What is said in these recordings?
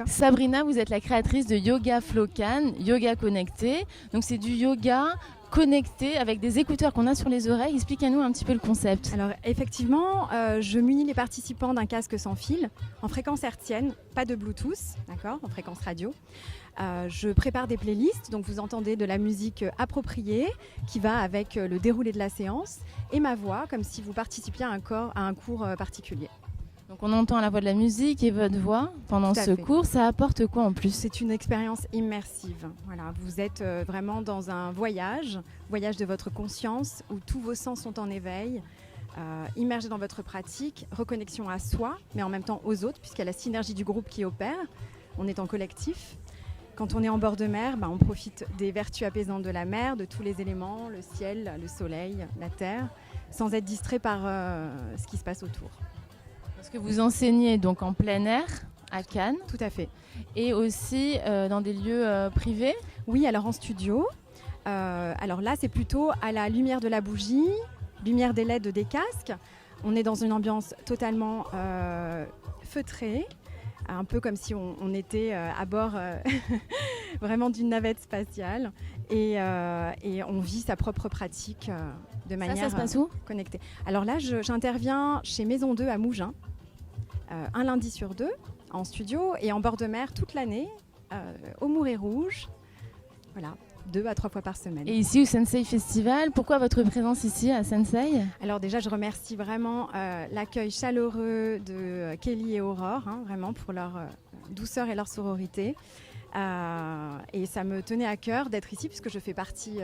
Sabrina, vous êtes la créatrice de Yoga Flow Cannes, yoga connecté. Donc c'est du yoga connecté avec des écouteurs qu'on a sur les oreilles. Expliquez-nous un petit peu le concept. Alors effectivement, je munis les participants d'un casque sans fil, en fréquence hertzienne, pas de Bluetooth, d'accord, en fréquence radio. Je prépare des playlists, donc vous entendez de la musique appropriée qui va avec le déroulé de la séance et ma voix, comme si vous participiez à un cours particulier. Donc on entend à la fois de la musique et votre voix pendant ce cours. Ça apporte quoi en plus? C'est une expérience immersive. Voilà, vous êtes vraiment dans un voyage de votre conscience où tous vos sens sont en éveil, immergé dans votre pratique, reconnexion à soi, mais en même temps aux autres, puisqu'il y a la synergie du groupe qui opère. On est en collectif. Quand on est en bord de mer, on profite des vertus apaisantes de la mer, de tous les éléments, le ciel, le soleil, la terre, sans être distrait par ce qui se passe autour. Parce que vous enseignez donc en plein air à Cannes. Tout à fait. Et aussi dans des lieux privés. Oui, alors en studio. Alors là, c'est plutôt à la lumière de la bougie, lumière des LED des casques. On est dans une ambiance totalement feutrée, un peu comme si on était à bord vraiment d'une navette spatiale. Et on vit sa propre pratique de manière ça se passe où connectée. Alors là, j'interviens chez Maison 2 à Mougins, un lundi sur 2 en studio et en bord de mer toute l'année, au Mouret Rouge. Voilà, 2 à 3 fois par semaine. Et ici au Sensei Festival, pourquoi votre présence ici à Sensei? Alors déjà, je remercie vraiment l'accueil chaleureux de Kelly et Aurore, vraiment pour leur douceur et leur sororité. Et ça me tenait à cœur d'être ici puisque je fais partie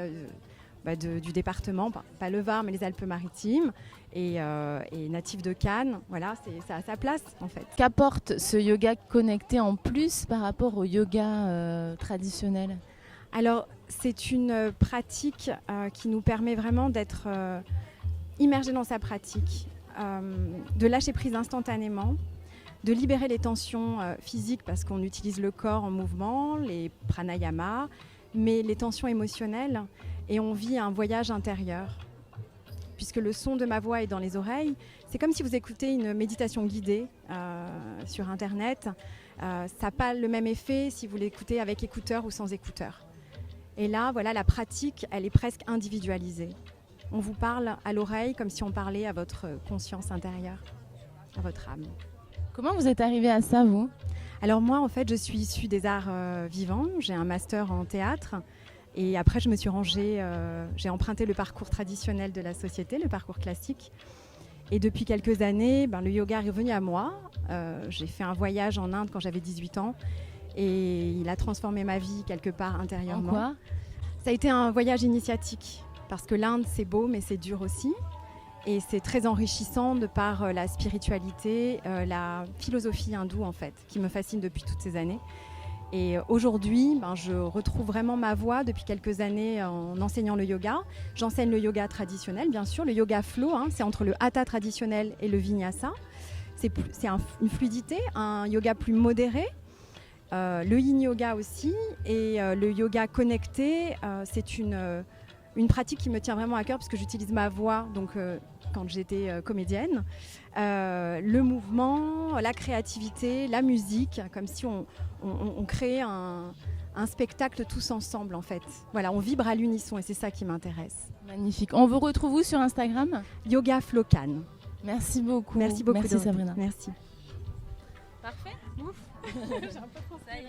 du département, pas le Var mais les Alpes-Maritimes et natif de Cannes. Voilà, ça a sa place en fait. Qu'apporte ce yoga connecté en plus par rapport au yoga traditionnel? Alors c'est une pratique qui nous permet vraiment d'être immergé dans sa pratique, de lâcher prise instantanément, de libérer les tensions physiques parce qu'on utilise le corps en mouvement, les pranayamas, mais les tensions émotionnelles et on vit un voyage intérieur. Puisque le son de ma voix est dans les oreilles, c'est comme si vous écoutez une méditation guidée sur Internet. Ça n'a pas le même effet si vous l'écoutez avec écouteurs ou sans écouteurs. Et là, voilà, la pratique, elle est presque individualisée. On vous parle à l'oreille comme si on parlait à votre conscience intérieure, à votre âme. Comment vous êtes arrivée à ça, vous? Alors moi, en fait, je suis issue des arts vivants. J'ai un master en théâtre. Et après, je me suis rangée, j'ai emprunté le parcours traditionnel de la société, le parcours classique. Et depuis quelques années, le yoga est revenu à moi. J'ai fait un voyage en Inde quand j'avais 18 ans. Et il a transformé ma vie quelque part intérieurement. En quoi? Ça a été un voyage initiatique. Parce que l'Inde, c'est beau, mais c'est dur aussi. Et c'est très enrichissant de par la spiritualité, la philosophie hindoue en fait, qui me fascine depuis toutes ces années. Et aujourd'hui, je retrouve vraiment ma voie depuis quelques années en enseignant le yoga. J'enseigne le yoga traditionnel, bien sûr, le yoga flow, c'est entre le hatha traditionnel et le vinyasa. C'est une fluidité, un yoga plus modéré. Le yin yoga aussi et le yoga connecté, c'est une pratique qui me tient vraiment à cœur parce que j'utilise ma voix quand j'étais comédienne. Le mouvement, la créativité, la musique, comme si on créait un spectacle tous ensemble en fait. Voilà, on vibre à l'unisson et c'est ça qui m'intéresse. Magnifique. On vous retrouve où sur Instagram? Yoga Flow Cannes. Merci beaucoup. Merci beaucoup. Merci Sabrina. Merci. Parfait. Ouf. J'ai un peu pensé.